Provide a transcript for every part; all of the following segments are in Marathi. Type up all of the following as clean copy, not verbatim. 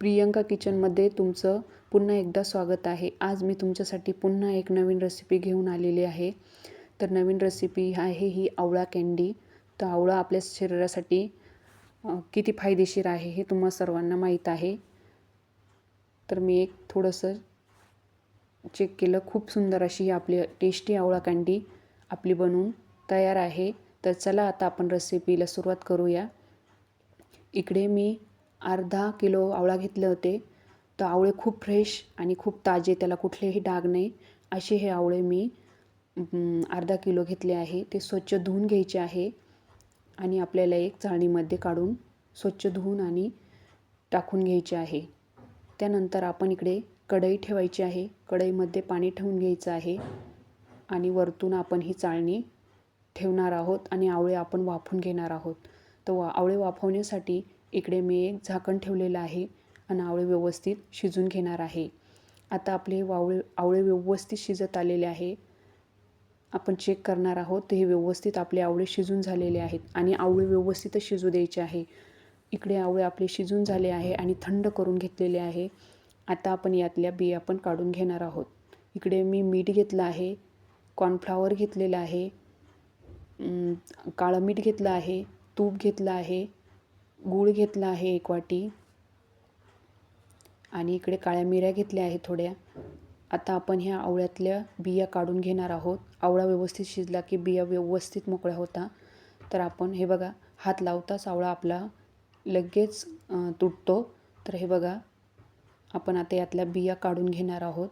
प्रियंका किचनमध्ये तुमचं पुन्हा एकदा स्वागत आहे. आज मी तुमच्यासाठी पुन्हा एक नवीन रेसिपी घेऊन आलेली आहे. तर नवीन रेसिपी आहे ही आवळा कँडी. तर आवळा आपल्या शरीरासाठी किती फायदेशीर आहे हे तुम्हा सर्वांना माहीत आहे. तर मी एक थोडंसं चेक केलं, खूप सुंदर अशी ही आपली टेस्टी आवळा कँडी आपली बनवून तयार आहे. तर चला आता आपण रेसिपीला सुरुवात करूया. इकडे मी अर्धा किलो आवळा घेतले होते. तर आवळे खूप फ्रेश आणि खूप ताजे, त्याला कुठलेही डाग नाही असे हे आवळे मी अर्धा किलो घेतले आहे. ते स्वच्छ धुवून घ्यायचे आहे आणि आपल्याला एक चाळणीमध्ये काढून स्वच्छ धुवून आणि टाकून घ्यायचे आहे. त्यानंतर आपण इकडे कढई ठेवायची आहे. कढईमध्ये पाणी ठेवून घ्यायचं आहे आणि वरतून आपण ही चाळणी ठेवणार आहोत आणि आवळे आपण वाफवून घेणार आहोत. तर आवळे वाफवण्यासाठी इकडे मी एक झाकण ठेवलेलं आहे आणि आवळे व्यवस्थित शिजून घेणार आहे. आता आपले आवळे व्यवस्थित शिजत आलेले आहे. आपण चेक करणार आहोत. तर हे व्यवस्थित आपले आवळे शिजून झालेले आहेत आणि आवळे व्यवस्थितच शिजू द्यायचे आहे. इकडे आवळे आपले शिजून झाले आहे आणि थंड करून घेतलेले आहे. आता आपण यातल्या बिया पण काढून घेणार आहोत. इकडे मी मीठ घेतलं आहे, कॉर्नफ्लॉवर घेतलेलं आहे, काळं मीठ घेतलं आहे, तूप घेतलं आहे, गूळ घेतला आहे 1 वाटी आणि इकडे काळ्या मिऱ्या घेतल्या आहेत थोड्या. आता आपण ह्या आवळ्यातल्या बिया काढून घेणार आहोत. आवळा व्यवस्थित शिजला की बिया व्यवस्थित मोकळ्या होता. तर आपण हे बघा, हात लावताच आवळा आपला लगेच तुटतो. तर हे बघा, आपण आता यातल्या बिया काढून घेणार आहोत.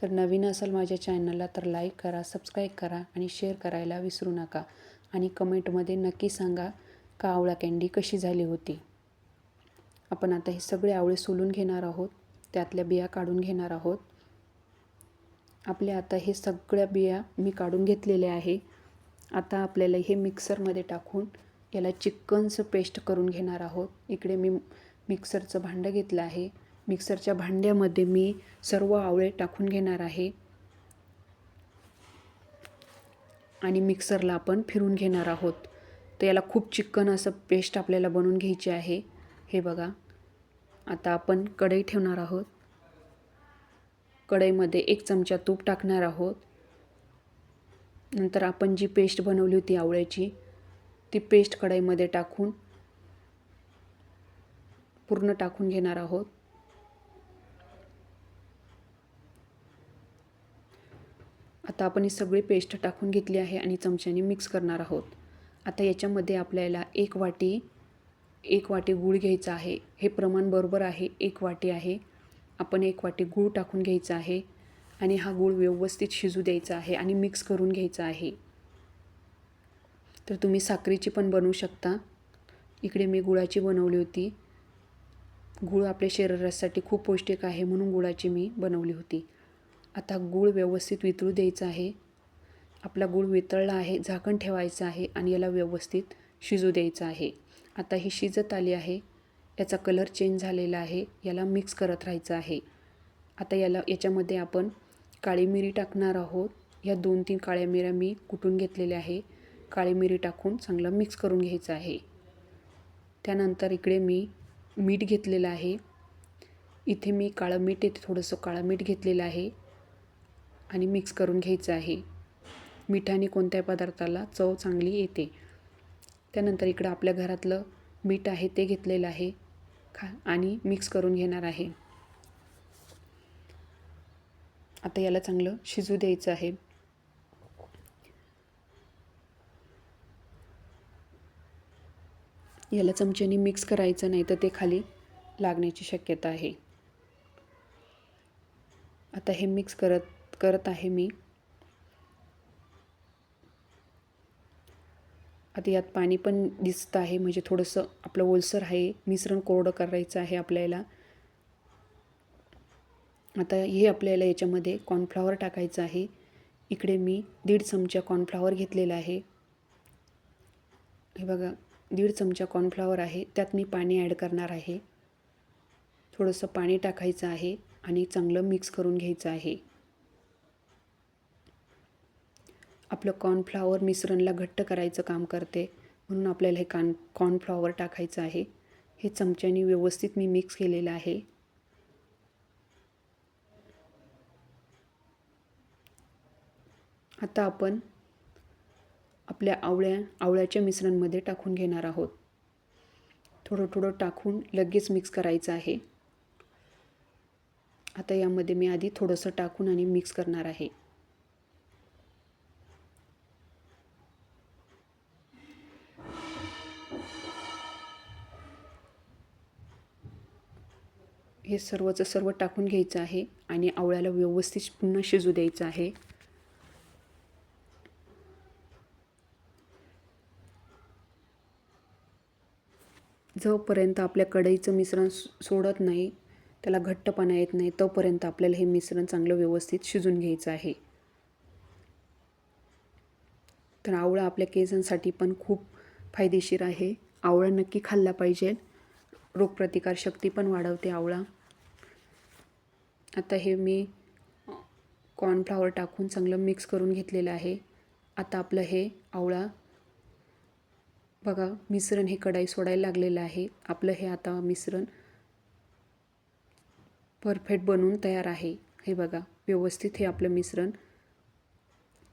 तर नवीन असाल माझ्या चॅनलला तर लाईक करा, सबस्क्राईब करा आणि शेअर करायला विसरू नका आणि कमेंटमध्ये नक्की सांगा का आवळा कँडी कशी झाली होती. आपण आता हे सगळे आवळे सोलून घेणार आहोत, त्यातल्या बिया काढून घेणार आहोत. आपल्या आता हे सगळ्या बिया मी काढून घेतलेल्या आहे. आता आपल्याला हे मिक्सरमध्ये टाकून याला चिकनचं पेस्ट करून घेणार आहोत. इकडे मी मिक्सरचं भांडं घेतलं आहे. मिक्सरच्या भांड्यामध्ये मी सर्व आवळे टाकून घेणार आहे आणि मिक्सरला आपण फिरून घेणार आहोत. तर याला खूप चिकन असं पेस्ट आपल्याला बनवून घ्यायची आहे. हे बघा, आता आपण कढई ठेवणार आहोत. कढईमध्ये 1 चमचा तूप टाकणार आहोत. नंतर आपण जी पेस्ट बनवली होती आवळ्याची, ती पेस्ट कढईमध्ये टाकून पूर्ण टाकून घेणार आहोत. आता आपण ही सगळी पेस्ट टाकून घेतली आहे आणि चमच्याने मिक्स करणार आहोत. आता याच्यामध्ये आपल्याला 1 वाटी गूळ घ्यायचा आहे. हे प्रमाण बरोबर आहे, 1 वाटी आहे. आपण 1 वाटी गूळ टाकून घ्यायचा आहे आणि हा गूळ व्यवस्थित शिजू द्यायचा आहे आणि मिक्स करून घ्यायचा आहे. तर तुम्ही साखरेची पण बनवू शकता. इकडे मी गुळाची बनवली होती. गूळ आपल्या शरीरासाठी खूप पौष्टिक आहे म्हणून गुळाची मी बनवली होती. आता गूळ व्यवस्थित वितळू द्यायचा आहे. आपला गूळ वितळला आहे, झाकण ठेवायचं आहे आणि याला व्यवस्थित शिजू द्यायचं आहे. आता ही शिजत आली आहे. याचा कलर चेंज झालेला आहे. याला मिक्स करत राहायचं आहे. आता याच्यामध्ये आपण काळी मिरी टाकणार आहोत. या 2-3 काळ्या मिऱ्या मी कुटून घेतलेल्या आहे. काळी मिरी टाकून चांगलं मिक्स करून घ्यायचं आहे. त्यानंतर इकडे मी मीठ घेतलेलं आहे. इथे मी काळं मीठ थोडंसं काळं मीठ घेतलेलं आहे आणि मिक्स करून घ्यायचं आहे. मिठाने कोणत्याही पदार्थाला चव चांगली येते. त्यानंतर इकडं आपल्या घरातलं मीठ आहे ते घेतलेलं आहे आणि मिक्स करून घेणार आहे. आता याला चांगलं शिजू द्यायचं आहे. याला चमच्याने मिक्स करायचं नाही तर ते खाली लागण्याची शक्यता आहे. आता हे मिक्स करत आहे मी. आता यात पाणी पण दिसतं आहे, म्हणजे थोडंसं आपलं ओलसर आहे, मिश्रण कोरडं करायचं आहे आपल्याला. आता हे आपल्याला याच्यामध्ये कॉर्नफ्लॉवर टाकायचं आहे. इकडे मी 1.5 चमचा कॉर्नफ्लॉवर घेतलेला आहे. हे बघा, 1.5 चमचा कॉर्नफ्लॉवर आहे. त्यात मी पाणी ॲड करणार आहे. थोडंसं पाणी टाकायचं आहे आणि चांगलं मिक्स करून घ्यायचं आहे. आपलं कॉर्नफ्लॉवर मिश्रणला घट्ट करायचं काम करते म्हणून आपल्याला हे कॉर्नफ्लॉवर टाकायचं आहे. हे चमच्याने व्यवस्थित मी मिक्स केलेलं आहे. आता आपण आपल्या आवळ्याच्या मिश्रणमध्ये टाकून घेणार आहोत. थोडं थोडं टाकून लगेच मिक्स करायचं आहे. आता यामध्ये मी आधी थोडंसं टाकून आणि मिक्स करणार आहे. हे सर्वचं सर्व टाकून घ्यायचं आहे आणि आवळ्याला व्यवस्थित पुन्हा शिजू द्यायचं आहे. जोपर्यंत आपल्या कढईचं मिश्रण सोडत नाही, त्याला घट्टपणा येत नाही, तोपर्यंत आपल्याला हे मिश्रण चांगलं व्यवस्थित शिजून घ्यायचं आहे. तर आवळा आपल्या केसांसाठी पण खूप फायदेशीर आहे. आवळा नक्की खाल्ला पाहिजे. रोगप्रतिकारशक्ती पण वाढवते आवळा. आता हे मी कॉर्नफ्लॉवर टाकून चांगलं मिक्स करून घेतलेलं आहे. आता आपलं हे आवळा बघा मिश्रण हे कढई सोडायला लागलेलं आहे. आपलं हे आता मिश्रण परफेक्ट बनवून तयार आहे. हे बघा व्यवस्थित हे आपलं मिश्रण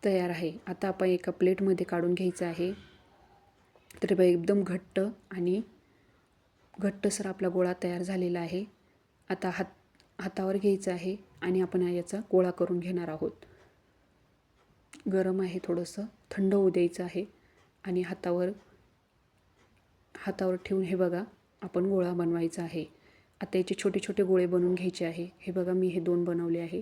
तयार आहे. आता आपण एका प्लेटमध्ये काढून घ्यायचं आहे. तर बघा एकदम घट्ट आणि घट्टसर आपला गोळा तयार झालेला आहे. आता हातावर घ्यायचं आहे आणि आपण याचा गोळा करून घेणार आहोत. गरम आहे, थोडंसं थंड होऊ द्यायचं आहे आणि हातावर ठेवून हे बघा आपण गोळा बनवायचा आहे. आता याचे छोटे छोटे गोळे बनवून घ्यायचे आहे. हे बघा मी हे 2 बनवले आहे.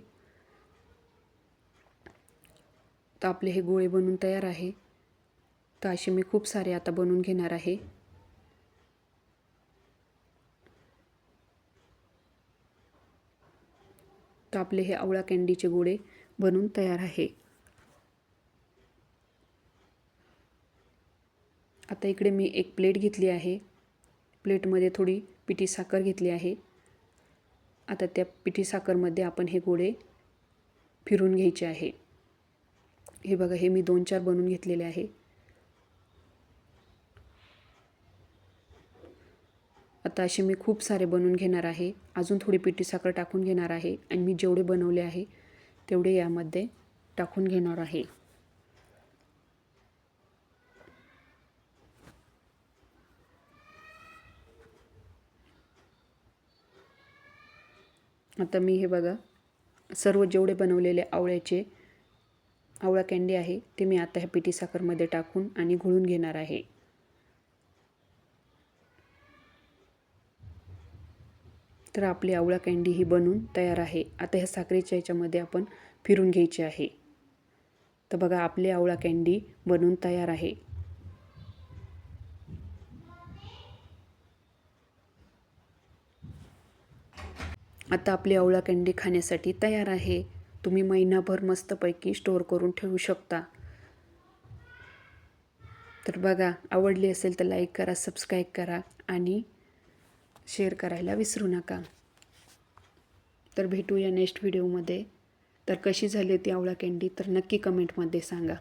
तर आपले हे गोळे बनवून तयार आहे. तर असे मी खूप सारे आता बनवून घेणार आहे. तर आपले हे आवळा कँडीचे गोळे बनवून तयार आहे. आता इकडे मी एक प्लेट घेतली आहे. प्लेटमध्ये थोडी पिठी साखर घेतली आहे. आता त्या पिठी साखरमध्ये आपण हे गोळे फिरून घ्यायचे आहे. हे बघा हे मी 2-4 बनवून घेतलेले आहे. आता असे मी खूप सारे बनवून घेणार आहे. अजून थोडी पिठी साखर टाकून घेणार आहे आणि मी जेवढे बनवले आहे तेवढे यामध्ये टाकून घेणार आहे. आता मी हे बघा सर्व जेवढे बनवलेले आवळा कँडी आहे ते मी आता ह्या पिठी साखरमध्ये टाकून आणि घोळून घेणार आहे. तर आपली आवळा कँडी ही बनवून तयार आहे. आता ह्या साखरेच्या ह्याच्यामध्ये आपण फिरून घ्यायची आहे. तर बघा आपली आवळा कँडी बनवून तयार आहे. आता आपली आवळा कँडी खाण्यासाठी तयार आहे. तुम्ही महिनाभर मस्तपैकी स्टोअर करून ठेवू शकता. तर बघा आवडली असेल तर लाईक करा, सबस्क्राईब करा आणि शेअर करायला विसरू नका. तर भेटूया नेक्स्ट व्हिडिओमध्ये. तर कशी झाली होती आवळा कँडी तर नक्की कमेंटमध्ये सांगा.